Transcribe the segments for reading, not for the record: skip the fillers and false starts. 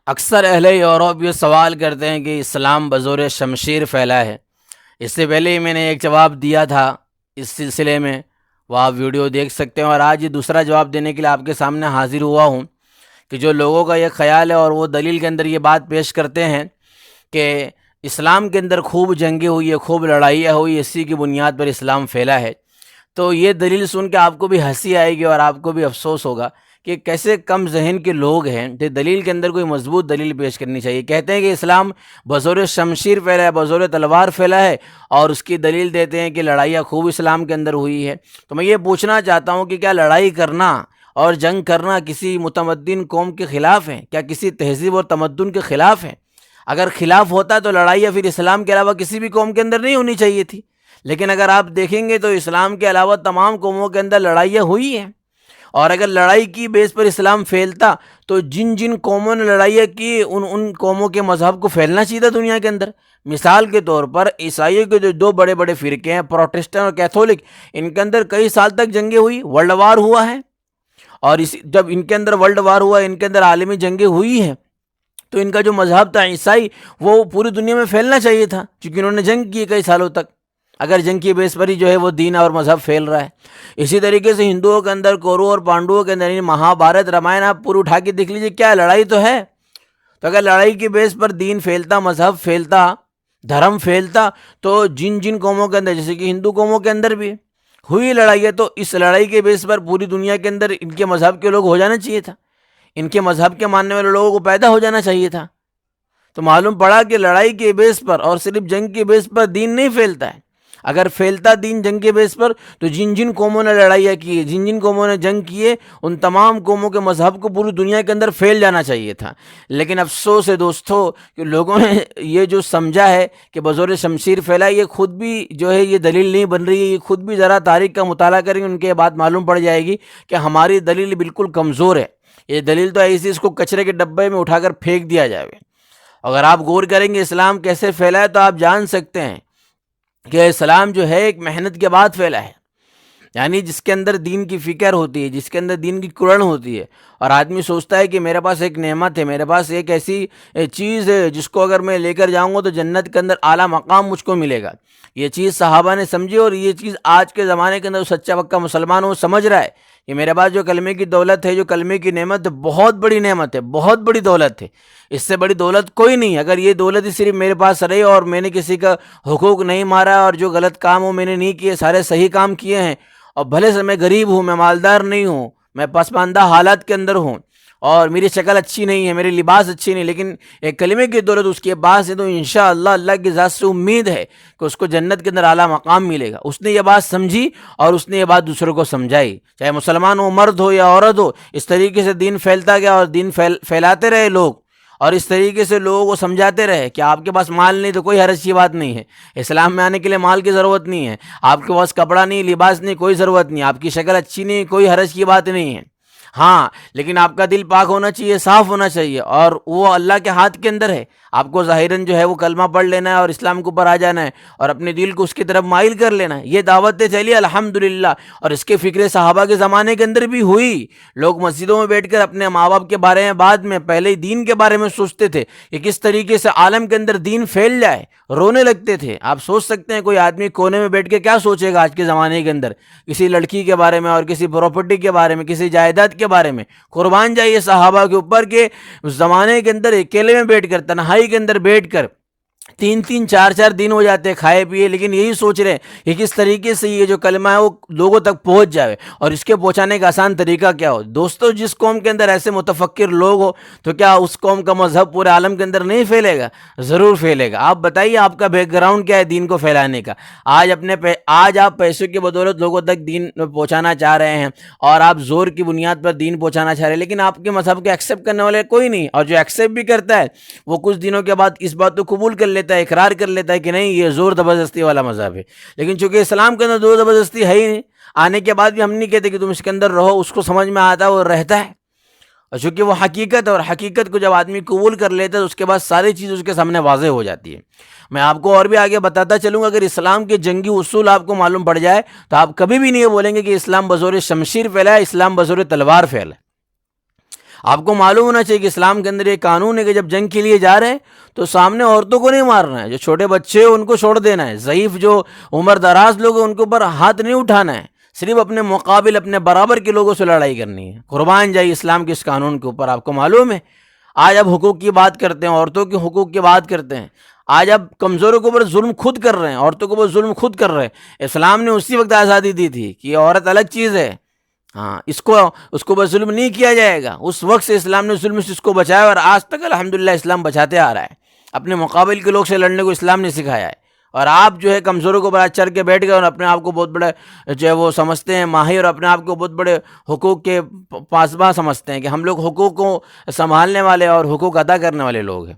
اکثر اہل یورپ یہ سوال کرتے ہیں کہ اسلام بزور شمشیر پھیلا ہے۔ اس سے پہلے ہی میں نے ایک جواب دیا تھا اس سلسلے میں، وہ آپ ویڈیو دیکھ سکتے ہیں، اور آج یہ دوسرا جواب دینے کے لیے آپ کے سامنے حاضر ہوا ہوں کہ جو لوگوں کا یہ خیال ہے اور وہ دلیل کے اندر یہ بات پیش کرتے ہیں کہ اسلام کے اندر خوب جنگیں ہوئی ہے، خوب لڑائیاں ہوئی، اسی کی بنیاد پر اسلام پھیلا ہے، تو یہ دلیل سن کے آپ کو بھی ہنسی آئے گی اور آپ کو بھی افسوس ہوگا کہ کیسے کم ذہن کے لوگ ہیں کہ دلیل کے اندر کوئی مضبوط دلیل پیش کرنی چاہیے۔ کہتے ہیں کہ اسلام بزور شمشیر پھیلا ہے، بزور تلوار پھیلا ہے، اور اس کی دلیل دیتے ہیں کہ لڑائیاں خوب اسلام کے اندر ہوئی ہے۔ تو میں یہ پوچھنا چاہتا ہوں کہ کیا لڑائی کرنا اور جنگ کرنا کسی متمدن قوم کے خلاف ہے؟ کیا کسی تہذیب اور تمدن کے خلاف ہے؟ اگر خلاف ہوتا تو لڑائیاں پھر اسلام کے علاوہ کسی بھی قوم کے اندر نہیں ہونی چاہیے تھی۔ لیکن اگر آپ دیکھیں گے تو اسلام کے علاوہ تمام قوموں کے اندر لڑائیاں ہوئی ہیں، اور اگر لڑائی کی بیس پر اسلام پھیلتا تو جن جن قوموں نے لڑائیاں کی ان قوموں کے مذہب کو پھیلنا چاہیے تھا دنیا کے اندر۔ مثال کے طور پر عیسائیوں کے جو دو بڑے بڑے فرقے ہیں، پروٹسٹنٹ اور کیتھولک، ان کے اندر کئی سال تک جنگیں ہوئی، ورلڈ وار ہوا ہے، اور جب ان کے اندر ورلڈ وار ہوا، ان کے اندر عالمی جنگیں ہوئی ہیں، تو ان کا جو مذہب تھا عیسائی، وہ پوری دنیا میں پھیلنا چاہیے تھا، کیونکہ انہوں نے جنگ کی کئی سالوں تک۔ اگر جنگ کی بیس پر ہی جو ہے وہ دین اور مذہب پھیل رہا ہے۔ اسی طریقے سے ہندوؤں کے اندر کورو اور پانڈوؤں کے اندر، یعنی مہابھارت رامائن آپ پوری اٹھا کے دیکھ لیجیے، کیا لڑائی تو ہے۔ تو اگر لڑائی کی بیس پر دین پھیلتا، مذہب پھیلتا، دھرم پھیلتا، تو جن جن قوموں کے اندر، جیسے کہ ہندو قوموں کے اندر بھی ہوئی لڑائی ہے، تو اس لڑائی کے بیس پر پوری دنیا کے اندر ان کے مذہب کے لوگ ہو جانا چاہیے تھا، ان کے مذہب کے ماننے والے لوگوں کو پیدا ہو جانا چاہیے تھا۔ تو معلوم پڑا کہ لڑائی کے بیس پر اور صرف جنگ کے بیس پر دین نہیں پھیلتا ہے۔ اگر پھیلتا دین جنگ کے بیس پر تو جن جن قوموں نے لڑائیاں کی، جن جن قوموں نے جنگ کیے، ان تمام قوموں کے مذہب کو پوری دنیا کے اندر پھیل جانا چاہیے تھا۔ لیکن افسوس ہے دوستو کہ لوگوں نے یہ جو سمجھا ہے کہ بزور شمشیر پھیلا، یہ خود بھی جو ہے یہ دلیل نہیں بن رہی ہے۔ یہ خود بھی ذرا تاریخ کا مطالعہ کریں گے، ان کے یہ بات معلوم پڑ جائے گی کہ ہماری دلیل بالکل کمزور ہے۔ یہ دلیل تو ایسی اس کو کچرے کے ڈبے میں اٹھا کر پھینک دیا جائے۔ اگر آپ غور کریں گے اسلام کیسے پھیلا ہے تو آپ جان سکتے ہیں کہ اسلام جو ہے ایک محنت کے بعد پھیلا ہے، یعنی جس کے اندر دین کی فکر ہوتی ہے، جس کے اندر دین کی کرن ہوتی ہے، اور آدمی سوچتا ہے کہ میرے پاس ایک نعمت ہے، میرے پاس ایک ایسی چیز ہے جس کو اگر میں لے کر جاؤں گا تو جنت کے اندر اعلیٰ مقام مجھ کو ملے گا۔ یہ چیز صحابہ نے سمجھی، اور یہ چیز آج کے زمانے کے اندر سچا پکا مسلمان وہ سمجھ رہا ہے کہ میرے پاس جو کلمے کی دولت ہے، جو کلمے کی نعمت ہے، بہت بڑی نعمت ہے، بہت بڑی دولت ہے، اس سے بڑی دولت کوئی نہیں۔ اگر یہ دولت ہی صرف میرے پاس رہی اور میں نے کسی کا حقوق نہیں مارا، اور جو غلط کام ہو میں نے نہیں کیے، سارے صحیح کام کیے ہیں، اور بھلے سے میں غریب ہوں، میں مالدار نہیں ہوں، میں پسماندہ حالات کے اندر ہوں، اور میری شکل اچھی نہیں ہے، میری لباس اچھی نہیں، لیکن ایک کلمے کی دولت اس کے پاس ہے، تو انشاءاللہ اللہ کی ذات سے امید ہے کہ اس کو جنت کے اندر اعلیٰ مقام ملے گا۔ اس نے یہ بات سمجھی اور اس نے یہ بات دوسروں کو سمجھائی، چاہے مسلمان ہو، مرد ہو یا عورت ہو۔ اس طریقے سے دین پھیلتا گیا، اور دین پھیلاتے رہے لوگ، اور اس طریقے سے لوگوں کو سمجھاتے رہے کہ آپ کے پاس مال نہیں تو کوئی حرج کی بات نہیں ہے، اسلام میں آنے کے لیے مال کی ضرورت نہیں ہے، آپ کے پاس کپڑا نہیں، لباس نہیں، کوئی ضرورت نہیں، آپ کی شکل اچھی نہیں، کوئی حرج کی بات نہیں ہے، ہاں لیکن آپ کا دل پاک ہونا چاہیے، صاف ہونا چاہیے، اور وہ اللہ کے ہاتھ کے اندر ہے۔ آپ کو ظاہراً جو ہے وہ کلمہ پڑھ لینا ہے اور اسلام کے اوپر آ جانا ہے، اور اپنے دل کو اس کی طرف مائل کر لینا ہے۔ یہ دعوتیں چلی الحمدللہ، اور اس کے فکر صحابہ کے زمانے کے اندر بھی ہوئی۔ لوگ مسجدوں میں بیٹھ کر اپنے ماں باپ کے بارے میں بعد میں، پہلے ہی دین کے بارے میں سوچتے تھے کہ کس طریقے سے عالم کے اندر دین پھیل جائے، رونے لگتے تھے۔ آپ سوچ سکتے ہیں کوئی آدمی کونے میں بیٹھ کے کیا سوچے گا آج کے زمانے کے اندر، کسی لڑکی کے بارے میں، اور کسی پراپرٹی کے بارے میں، کسی جائیداد کے بارے میں۔ قربان جائیے صحابہ کے اوپر کہ اس زمانے کے اندر اکیلے میں بیٹھ کر، تنہائی کے اندر بیٹھ کر 3 4 دن ہو جاتے کھائے پیے، لیکن یہی سوچ رہے ہیں کہ کس طریقے سے یہ جو کلمہ ہے وہ لوگوں تک پہنچ جائے، اور اس کے پہنچانے کا آسان طریقہ کیا ہو۔ دوستو جس قوم کے اندر ایسے متفکر لوگ ہو تو کیا اس قوم کا مذہب پورے عالم کے اندر نہیں پھیلے گا؟ ضرور پھیلے گا۔ آپ بتائیے آپ کا بیک گراؤنڈ کیا ہے دین کو پھیلانے کا؟ آج آپ پیسوں کی بدولت لوگوں تک دین پہنچانا چاہ رہے ہیں، اور آپ زور کی بنیاد پر دین پہنچانا چاہ رہے ہیں، لیکن آپ کے مذہب کو ایکسیپٹ کرنے والے کوئی نہیں، اور جو ایکسیپٹ بھی کرتا ہے وہ کچھ دنوں کے بعد اس بات کو قبول کر لیتا ہے، اقرار کر لیتا ہے کہ نہیں یہ زور زبردستی والا مذہب ہے۔ لیکن چونکہ اسلام کے اندر زور زبردستی ہے ہی نہیں، آنے کے بعد بھی ہم نہیں کہتے کہ تم اس کے اندر رہو، اس کو سمجھ میں آتا ہے وہ رہتا ہے، اور چونکہ وہ حقیقت ہے، اور حقیقت کو جب آدمی قبول کر لیتا ہے تو اس کے بعد ساری چیز اس کے سامنے واضح ہو جاتی ہے۔ میں آپ کو اور بھی آگے بتاتا چلوں گا، اگر اسلام کے جنگی اصول آپ کو معلوم پڑ جائے تو آپ کبھی بھی نہیں بولیں گے کہ اسلام بزور شمشیر پھیلا ہے، اسلام بزور تلوار پھیلا ہے۔ آپ کو معلوم ہونا چاہیے کہ اسلام کے اندر یہ قانون ہے کہ جب جنگ کے لیے جا رہے ہیں تو سامنے عورتوں کو نہیں مارنا ہے، جو چھوٹے بچے ہیں ان کو چھوڑ دینا ہے، ضعیف جو عمر دراز لوگ ہیں ان کے اوپر ہاتھ نہیں اٹھانا ہے، صرف اپنے مقابل اپنے برابر کے لوگوں سے لڑائی کرنی ہے۔ قربان جائیے اسلام کے اس قانون کے اوپر۔ آپ کو معلوم ہے آج اب حقوق کی بات کرتے ہیں، عورتوں کے حقوق کی بات کرتے ہیں، آج اب کمزوروں کے اوپر ظلم خود کر رہے ہیں، عورتوں کے اوپر ظلم خود کر رہے ہیں۔ اسلام نے اسی وقت آزادی دی تھی کہ یہ عورت الگ چیز ہے، ہاں اس کو بس ظلم نہیں کیا جائے گا۔ اس وقت سے اسلام نے ظلم سے اس کو بچایا اور آج تک الحمدللہ اسلام بچاتے آ رہا ہے۔ اپنے مقابل کے لوگ سے لڑنے کو اسلام نے سکھایا ہے، اور آپ جو ہے کمزوروں کو بڑا چڑھ کے بیٹھ گئے اور اپنے آپ کو بہت بڑے جو ہے وہ سمجھتے ہیں ماہر، اور اپنے آپ کو بہت بڑے حقوق کے پاسباں سمجھتے ہیں کہ ہم لوگ حقوق کو سنبھالنے والے اور حقوق ادا کرنے والے لوگ ہیں۔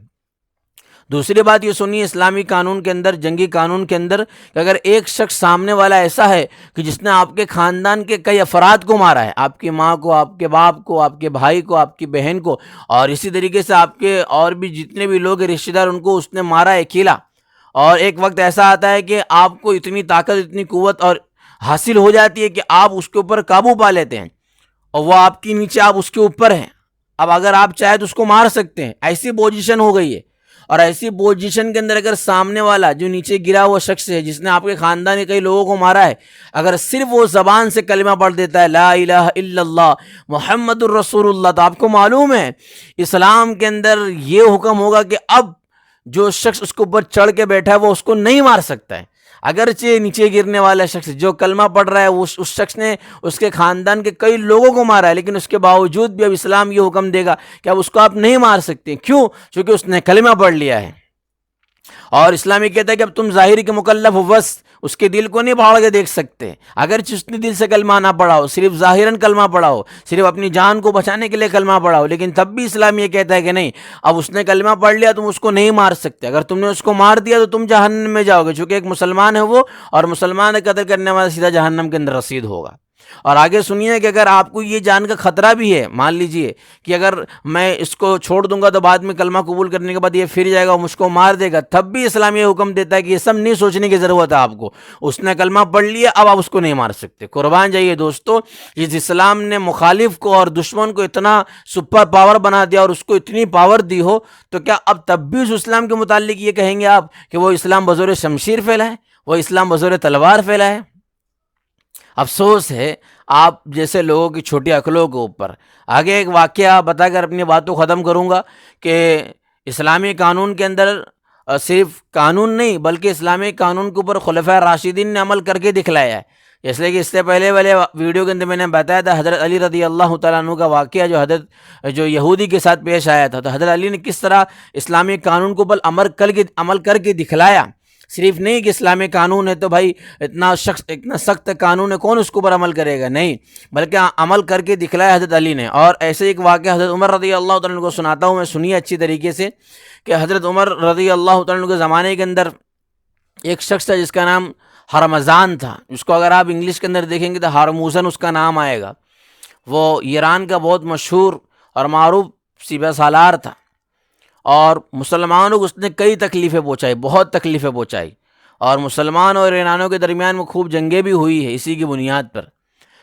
دوسری بات یہ سنیے اسلامی قانون کے اندر، جنگی قانون کے اندر، کہ اگر ایک شخص سامنے والا ایسا ہے کہ جس نے آپ کے خاندان کے کئی افراد کو مارا ہے، آپ کی ماں کو، آپ کے باپ کو، آپ کے بھائی کو، آپ کی بہن کو، اور اسی طریقے سے آپ کے اور بھی جتنے بھی لوگ رشتہ دار ان کو اس نے مارا ہے اکیلا، اور ایک وقت ایسا آتا ہے کہ آپ کو اتنی طاقت، اتنی قوت اور حاصل ہو جاتی ہے کہ آپ اس کے اوپر قابو پا لیتے ہیں، اور وہ آپ کے نیچے، آپ اس کے اوپر ہیں، اب اگر آپ چاہیں تو اس کو مار سکتے ہیں، ایسی پوزیشن ہو گئی ہے۔ اور ایسی پوزیشن کے اندر اگر سامنے والا جو نیچے گرا ہوا شخص ہے جس نے آپ کے خاندان کے کئی لوگوں کو مارا ہے، اگر صرف وہ زبان سے کلمہ پڑھ دیتا ہے لا الہ الا اللہ محمد الرسول اللہ، تو آپ کو معلوم ہے اسلام کے اندر یہ حکم ہوگا کہ اب جو شخص اس کے اوپر چڑھ کے بیٹھا ہے وہ اس کو نہیں مار سکتا ہے۔ اگرچہ نیچے گرنے والا شخص جو کلمہ پڑھ رہا ہے اس شخص نے اس کے خاندان کے کئی لوگوں کو مارا ہے، لیکن اس کے باوجود بھی اب اسلام یہ حکم دے گا کہ اب اس کو آپ نہیں مار سکتے۔ کیوں؟ چونکہ اس نے کلمہ پڑھ لیا ہے۔ اور اسلامی کہتا ہے کہ اب تم ظاہری کے مکلف ہو، بس اس کے دل کو نہیں پھاڑ کے دیکھ سکتے، اگرچہ اس نے دل سے کلمہ نہ پڑھا ہو، صرف ظاہراً کلمہ پڑھا ہو، صرف اپنی جان کو بچانے کے لیے کلمہ پڑھا ہو، لیکن تب بھی اسلام یہ کہتا ہے کہ نہیں، اب اس نے کلمہ پڑھ لیا، تم اس کو نہیں مار سکتے۔ اگر تم نے اس کو مار دیا تو تم جہنم میں جاؤ گے، چونکہ ایک مسلمان ہے وہ، اور مسلمان قتل کرنے والا سیدھا جہنم کے اندر رسید ہوگا۔ اور آگے سنیے کہ اگر آپ کو یہ جان کا خطرہ بھی ہے، مان لیجئے کہ اگر میں اس کو چھوڑ دوں گا تو بعد میں کلمہ قبول کرنے کے بعد یہ پھر جائے گا اور مجھ کو مار دے گا، تب بھی اسلام یہ حکم دیتا ہے کہ یہ سب نہیں سوچنے کی ضرورت ہے آپ کو، اس نے کلمہ پڑھ لیا، اب آپ اس کو نہیں مار سکتے۔ قربان جائیے دوستو، اس اسلام نے مخالف کو اور دشمن کو اتنا سپر پاور بنا دیا اور اس کو اتنی پاور دی ہو، تو کیا اب تب بھی اس اسلام کے متعلق یہ کہیں گے آپ کہ وہ اسلام بزور شمشیر پھیلا ہے، وہ اسلام بزور تلوار پھیلا ہے؟ افسوس ہے آپ جیسے لوگوں کی چھوٹی عقلوں کے اوپر۔ آگے ایک واقعہ بتا کر اپنی باتوں ختم کروں گا کہ اسلامی قانون کے اندر صرف قانون نہیں بلکہ اسلامی قانون کے اوپر خلفائے راشدین نے عمل کر کے دکھلایا ہے۔ اس لیے کہ اس سے پہلے والے ویڈیو کے اندر میں نے بتایا تھا حضرت علی رضی اللہ تعالیٰ عنہ کا واقعہ، جو یہودی کے ساتھ پیش آیا تھا، تو حضرت علی نے کس طرح اسلامی قانون کے اوپر عمل کر کے دکھلایا۔ صرف نہیں کہ اسلامی قانون ہے تو بھائی اتنا سخت قانون ہے، کون اس کے اوپر عمل کرے گا، نہیں، بلکہ عمل کر کے دکھلایا حضرت علی نے۔ اور ایسے ایک واقعہ حضرت عمر رضی اللہ تعالیٰ عنہ کو سناتا ہوں میں، سنیے اچھی طریقے سے، کہ حضرت عمر رضی اللہ تعالیٰ عنہ کے زمانے کے اندر ایک شخص تھا جس کا نام ہرمزان تھا، جس کو اگر آپ انگلش کے اندر دیکھیں گے تو ہارموزن اس کا نام آئے گا۔ وہ ایران کا بہت مشہور اور معروف سپہ سالار تھا، اور مسلمانوں کو اس نے کئی تکلیفیں پہنچائی، بہت تکلیفیں پہنچائی، اور مسلمان اور ایرانیوں کے درمیان میں خوب جنگیں بھی ہوئی ہے اسی کی بنیاد پر۔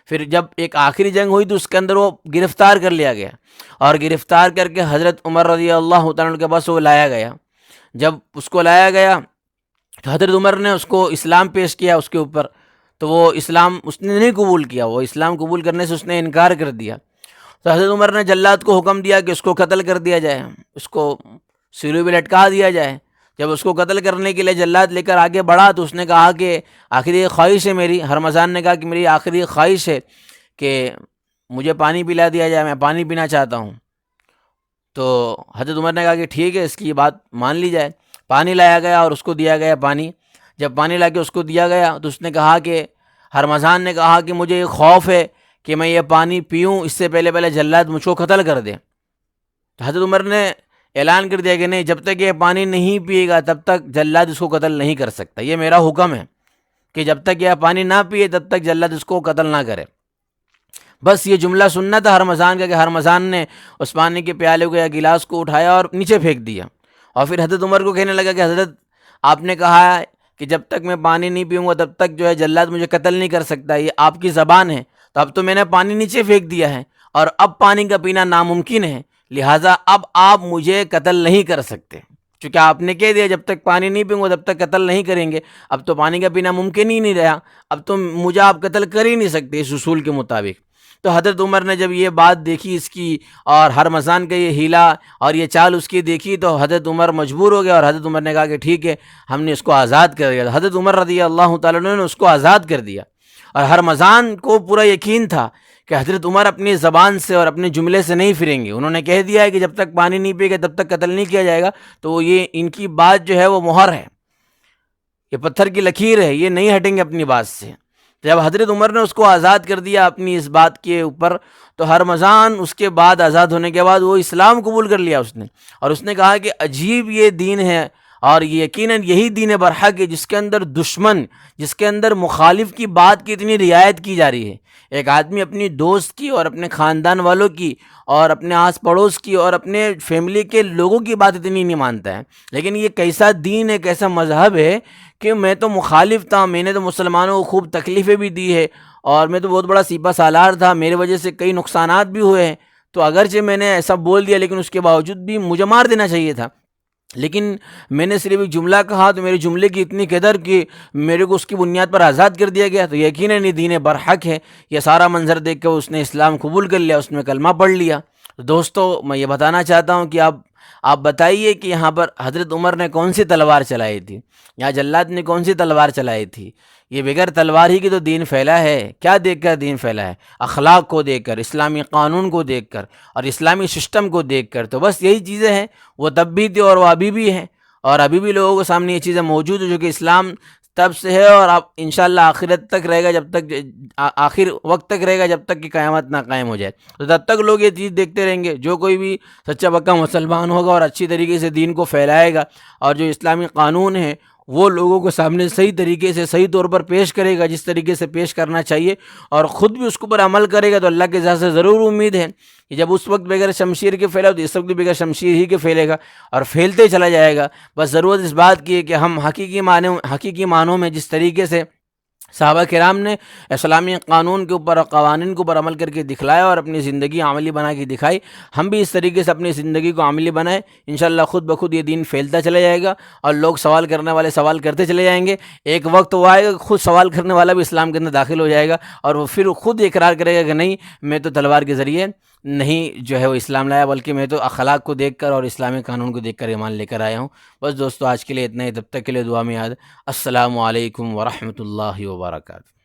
پھر جب ایک آخری جنگ ہوئی تو اس کے اندر وہ گرفتار کر لیا گیا، اور گرفتار کر کے حضرت عمر رضی اللہ تعالیٰ عنہ کے پاس وہ لایا گیا۔ جب اس کو لایا گیا تو حضرت عمر نے اس کو اسلام پیش کیا اس کے اوپر، تو وہ اسلام اس نے نہیں قبول کیا، وہ اسلام قبول کرنے سے اس نے انکار کر دیا۔ تو حضرت عمر نے جلاد کو حکم دیا کہ اس کو قتل کر دیا جائے، اس کو سیلوں پہ لٹکا دیا جائے۔ جب اس کو قتل کرنے کے لیے جلاد لے کر آگے بڑھا تو اس نے کہا کہ آخری خواہش ہے میری، ہرمزان نے کہا کہ میری آخری خواہش ہے کہ مجھے پانی پلا دیا جائے، میں پانی پینا چاہتا ہوں۔ تو حضرت عمر نے کہا کہ ٹھیک ہے، اس کی بات مان لی جائے۔ پانی لایا گیا اور اس کو دیا گیا پانی۔ جب پانی لا کے اس کو دیا گیا تو اس نے کہا کہ ہرمزان نے کہا کہ مجھے خوف ہے کہ میں یہ پانی پیوں اس سے پہلے جلاد مجھ کو قتل کر دے۔ تو حضرت عمر نے اعلان کر دیا کہ نہیں، جب تک یہ پانی نہیں پیے گا تب تک جلاد اس کو قتل نہیں کر سکتا، یہ میرا حکم ہے کہ جب تک یہ پانی نہ پیے تب تک جلاد اس کو قتل نہ کرے۔ بس یہ جملہ سننا تھا ہرمزان کا کہ ہرمزان نے اس پانی کے پیالے کو یا گلاس کو اٹھایا اور نیچے پھینک دیا، اور پھر حضرت عمر کو کہنے لگا کہ حضرت آپ نے کہا ہے کہ جب تک میں پانی نہیں پیوں گا تب تک جو ہے جلاد مجھے قتل نہیں کر سکتا، یہ آپ کی زبان ہے، تو اب تو میں نے پانی نیچے پھینک دیا ہے اور اب پانی کا پینا ناممکن ہے، لہٰذا اب آپ مجھے قتل نہیں کر سکتے، چونکہ آپ نے کہہ دیا جب تک پانی نہیں پئیں گے تب تک قتل نہیں کریں گے، اب تو پانی کا پینا ممکن ہی نہیں رہا، اب تو مجھے آپ قتل کر ہی نہیں سکتے اس اصول کے مطابق۔ تو حضرت عمر نے جب یہ بات دیکھی اس کی، اور ہرمزان کا یہ ہیلا اور یہ چال اس کی دیکھی، تو حضرت عمر مجبور ہو گیا، اور حضرت عمر نے کہا کہ ٹھیک ہے، ہم نے اس کو آزاد کر دیا۔ حضرت عمر رضی اللہ تعالیٰ عنہ نے اس کو آزاد کر دیا، اور ہرمزان کو پورا یقین تھا کہ حضرت عمر اپنی زبان سے اور اپنے جملے سے نہیں پھریں گے، انہوں نے کہہ دیا ہے کہ جب تک پانی نہیں پیے گا تب تک قتل نہیں کیا جائے گا، تو یہ ان کی بات جو ہے وہ مہر ہے، یہ پتھر کی لکیر ہے، یہ نہیں ہٹیں گے اپنی بات سے۔ جب حضرت عمر نے اس کو آزاد کر دیا اپنی اس بات کے اوپر، تو ہرمزان اس کے بعد آزاد ہونے کے بعد وہ اسلام قبول کر لیا اس نے، اور اس نے کہا کہ عجیب یہ دین ہے، اور یقیناً یہی دین برحق ہے جس کے اندر دشمن، جس کے اندر مخالف کی بات کی اتنی رعایت کی جا رہی ہے۔ ایک آدمی اپنی دوست کی اور اپنے خاندان والوں کی اور اپنے آس پڑوس کی اور اپنے فیملی کے لوگوں کی بات اتنی نہیں مانتا ہے، لیکن یہ کیسا دین ہے، کیسا مذہب ہے کہ میں تو مخالف تھا، میں نے تو مسلمانوں کو خوب تکلیفیں بھی دی ہے، اور میں تو بہت بڑا سیپا سالار تھا، میرے وجہ سے کئی نقصانات بھی ہوئے ہیں، تو اگرچہ میں نے ایسا بول دیا لیکن اس کے باوجود بھی مجھے مار دینا چاہیے تھا، لیکن میں نے صرف ایک جملہ کہا تو میرے جملے کی اتنی قدر کہ میرے کو اس کی بنیاد پر آزاد کر دیا گیا، تو یقیناً یہ دین برحق ہے۔ یہ سارا منظر دیکھ کے اس نے اسلام قبول کر لیا، اس نے کلمہ پڑھ لیا۔ تو دوستو، میں یہ بتانا چاہتا ہوں کہ آپ بتائیے کہ یہاں پر حضرت عمر نے کون سی تلوار چلائی تھی، یہاں جلاد نے کون سی تلوار چلائی تھی؟ یہ بغیر تلوار ہی کی تو دین پھیلا ہے۔ کیا دیکھ کر دین پھیلا ہے؟ اخلاق کو دیکھ کر، اسلامی قانون کو دیکھ کر، اور اسلامی سسٹم کو دیکھ کر۔ تو بس یہی چیزیں ہیں، وہ تب بھی تھی اور وہ ابھی بھی ہیں، اور ابھی بھی لوگوں کے سامنے یہ چیزیں موجود ہیں، جو کہ اسلام تب سے ہے اور آپ انشاءاللہ آخرت تک رہے گا، جب تک آخر وقت تک رہے گا، جب تک کہ قیامت نہ قائم ہو جائے، تو تب تک لوگ یہ چیز دیکھتے رہیں گے۔ جو کوئی بھی سچا پکا مسلمان ہوگا اور اچھی طریقے سے دین کو پھیلائے گا، اور جو اسلامی قانون ہے وہ لوگوں کے سامنے صحیح طریقے سے، صحیح طور پر پیش کرے گا، جس طریقے سے پیش کرنا چاہیے، اور خود بھی اس کے اوپر عمل کرے گا، تو اللہ کے ذات سے ضرور امید ہے کہ جب اس وقت بغیر شمشیر کے پھیلا تو اس وقت بھی بغیر شمشیر ہی کے پھیلے گا، اور پھیلتے چلا جائے گا۔ بس ضرورت اس بات کی ہے کہ ہم حقیقی معنوں میں جس طریقے سے صحابہ کرام نے اسلامی قانون کے اوپر اور قوانین کے اوپر عمل کر کے دکھلایا اور اپنی زندگی عملی بنا کے دکھائی، ہم بھی اس طریقے سے اپنی زندگی کو عملی بنائیں، انشاءاللہ خود بخود یہ دین پھیلتا چلا جائے گا، اور لوگ سوال کرنے والے سوال کرتے چلے جائیں گے۔ ایک وقت وہ آئے گا خود سوال کرنے والا بھی اسلام کے اندر داخل ہو جائے گا، اور وہ پھر خود اقرار کرے گا کہ نہیں، میں تو تلوار کے ذریعے نہیں جو ہے وہ اسلام لایا، بلکہ میں تو اخلاق کو دیکھ کر اور اسلامی قانون کو دیکھ کر ایمان لے کر آیا ہوں۔ بس دوستو، آج کے لیے اتنا ہی، تب تک کے لیے دعا میں یاد۔ السلام علیکم ورحمۃ اللہ وبرکاتہ۔